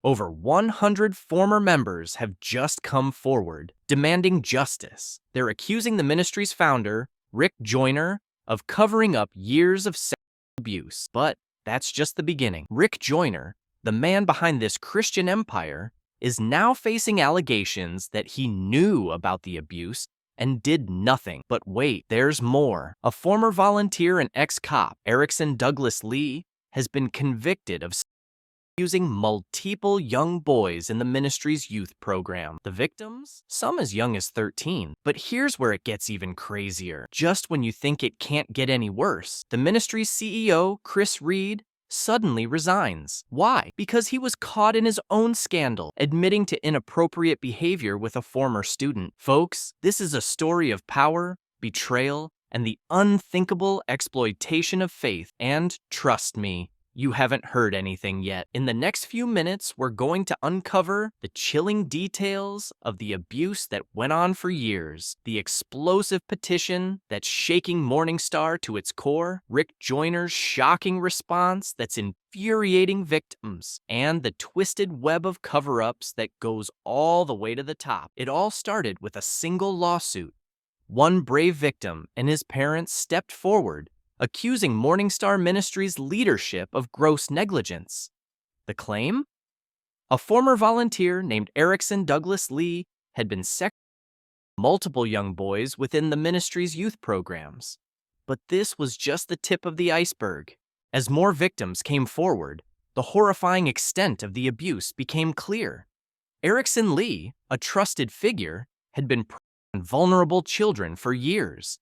Over 100 former members have just come forward, demanding justice. They're accusing the ministry's founder, Rick Joyner, of covering up years of sexual abuse. But that's just the beginning. Rick Joyner, the man behind this Christian empire, is now facing allegations that he knew about the abuse and did nothing. But wait, there's more. A former volunteer and ex-cop, Erickson Douglas Lee, has been convicted of using multiple young boys in the ministry's youth program. The victims? Some as young as 13. But here's where it gets even crazier. Just when you think it can't get any worse, the ministry's CEO, Chris Reed, suddenly resigns. Why? Because he was caught in his own scandal, admitting to inappropriate behavior with a former student. Folks, this is a story of power, betrayal, and the unthinkable exploitation of faith. And trust me, you haven't heard anything yet. In the next few minutes, we're going to uncover the chilling details of the abuse that went on for years, the explosive petition that's shaking MorningStar to its core, Rick Joyner's shocking response that's infuriating victims, and the twisted web of cover-ups that goes all the way to the top. It all started with a single lawsuit. One brave victim and his parents stepped forward, accusing MorningStar Ministries' leadership of gross negligence. The claim? A former volunteer named Erickson Douglas Lee had been sexually multiple young boys within the ministry's youth programs. But this was just the tip of the iceberg. As more victims came forward, the horrifying extent of the abuse became clear. Erickson Lee, a trusted figure, had been preying on vulnerable children for years.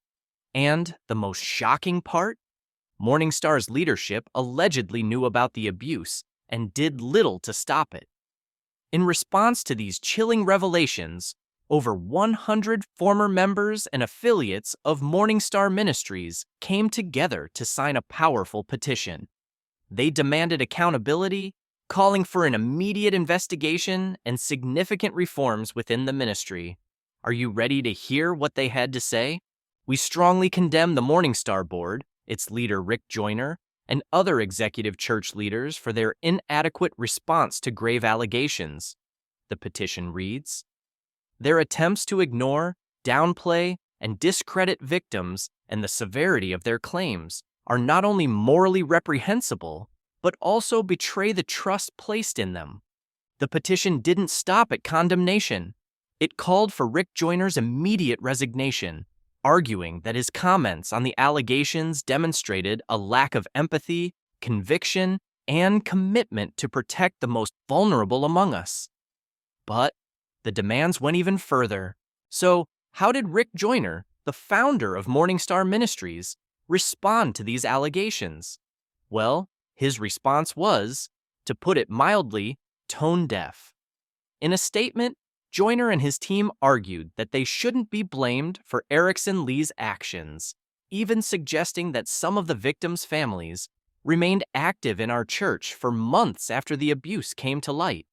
And the most shocking part? MorningStar's leadership allegedly knew about the abuse and did little to stop it. In response to these chilling revelations, over 100 former members and affiliates of MorningStar Ministries came together to sign a powerful petition. They demanded accountability, calling for an immediate investigation and significant reforms within the ministry. Are you ready to hear what they had to say? We strongly condemn the MorningStar Board, its leader Rick Joyner, and other executive church leaders for their inadequate response to grave allegations. The petition reads, their attempts to ignore, downplay, and discredit victims and the severity of their claims are not only morally reprehensible, but also betray the trust placed in them. The petition didn't stop at condemnation. It called for Rick Joyner's immediate resignation, arguing that his comments on the allegations demonstrated a lack of empathy, conviction, and commitment to protect the most vulnerable among us. But the demands went even further. So, how did Rick Joyner, the founder of MorningStar Ministries, respond to these allegations? Well, his response was, to put it mildly, tone deaf. In a statement, Joyner and his team argued that they shouldn't be blamed for Erickson Lee's actions, even suggesting that some of the victims' families remained active in our church for months after the abuse came to light.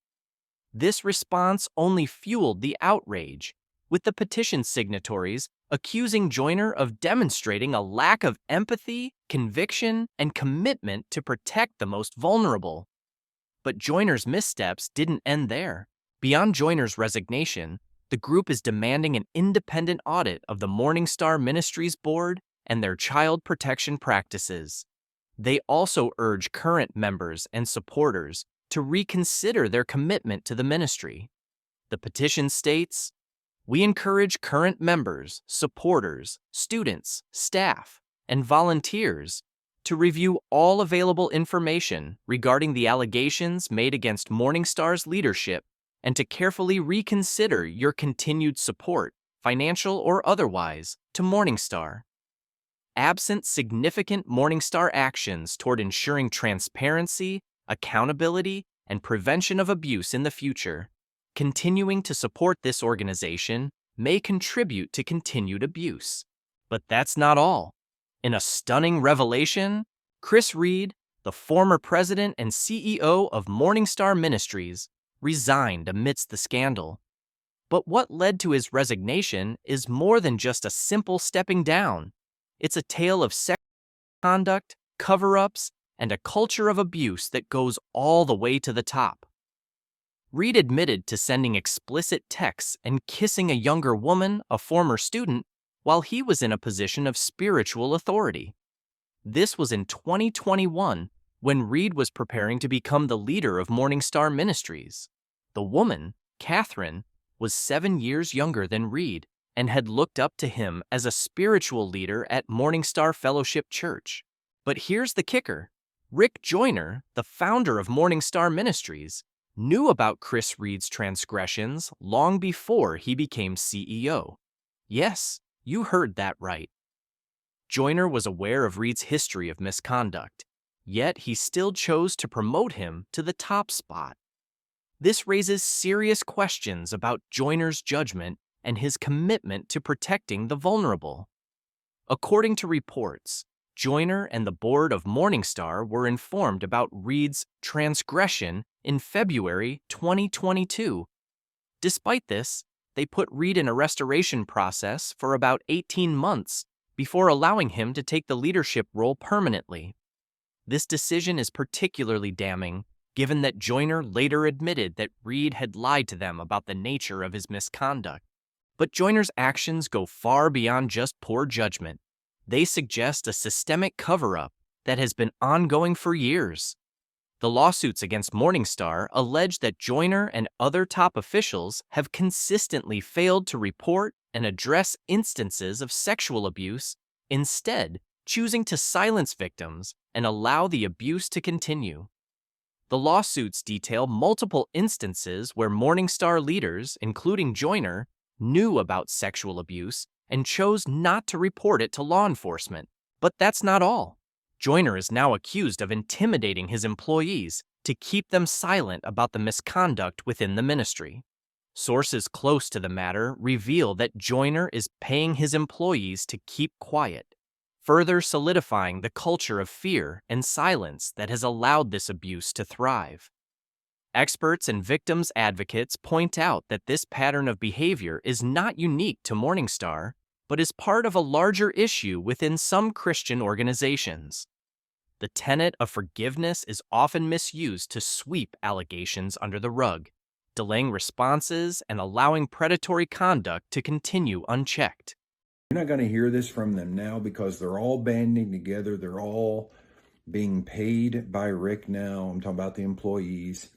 This response only fueled the outrage, with the petition signatories accusing Joyner of demonstrating a lack of empathy, conviction, and commitment to protect the most vulnerable. But Joyner's missteps didn't end there. Beyond Joyner's resignation, the group is demanding an independent audit of the MorningStar Ministries Board and their child protection practices. They also urge current members and supporters to reconsider their commitment to the ministry. The petition states, we encourage current members, supporters, students, staff, and volunteers to review all available information regarding the allegations made against MorningStar's leadership and to carefully reconsider your continued support, financial or otherwise, to MorningStar. Absent significant MorningStar actions toward ensuring transparency, accountability, and prevention of abuse in the future, continuing to support this organization may contribute to continued abuse. But that's not all. In a stunning revelation, Chris Reed, the former president and CEO of MorningStar Ministries, resigned amidst the scandal. But what led to his resignation is more than just a simple stepping down. It's a tale of sexual misconduct, cover-ups, and a culture of abuse that goes all the way to the top. Reed admitted to sending explicit texts and kissing a younger woman, a former student, while he was in a position of spiritual authority. This was in 2021, when Reed was preparing to become the leader of MorningStar Ministries. The woman, Catherine, was 7 years younger than Reed and had looked up to him as a spiritual leader at MorningStar Fellowship Church. But here's the kicker. Rick Joyner, the founder of MorningStar Ministries, knew about Chris Reed's transgressions long before he became CEO. Yes, you heard that right. Joyner was aware of Reed's history of misconduct, yet he still chose to promote him to the top spot. This raises serious questions about Joyner's judgment and his commitment to protecting the vulnerable. According to reports, Joyner and the board of MorningStar were informed about Reed's transgression in February 2022. Despite this, they put Reed in a restoration process for about 18 months before allowing him to take the leadership role permanently. This decision is particularly damning, given that Joyner later admitted that Reed had lied to them about the nature of his misconduct. But Joyner's actions go far beyond just poor judgment. They suggest a systemic cover-up that has been ongoing for years. The lawsuits against MorningStar allege that Joyner and other top officials have consistently failed to report and address instances of sexual abuse, instead choosing to silence victims and allow the abuse to continue. The lawsuits detail multiple instances where MorningStar leaders, including Joyner, knew about sexual abuse and chose not to report it to law enforcement. But that's not all. Joyner is now accused of intimidating his employees to keep them silent about the misconduct within the ministry. Sources close to the matter reveal that Joyner is paying his employees to keep quiet, further solidifying the culture of fear and silence that has allowed this abuse to thrive. Experts and victims advocates point out that this pattern of behavior is not unique to MorningStar, but is part of a larger issue within some Christian organizations. The tenet of forgiveness is often misused to sweep allegations under the rug, delaying responses and allowing predatory conduct to continue unchecked. You're not going to hear this from them now because they're all banding together. They're all being paid by Rick now. I'm talking about the employees.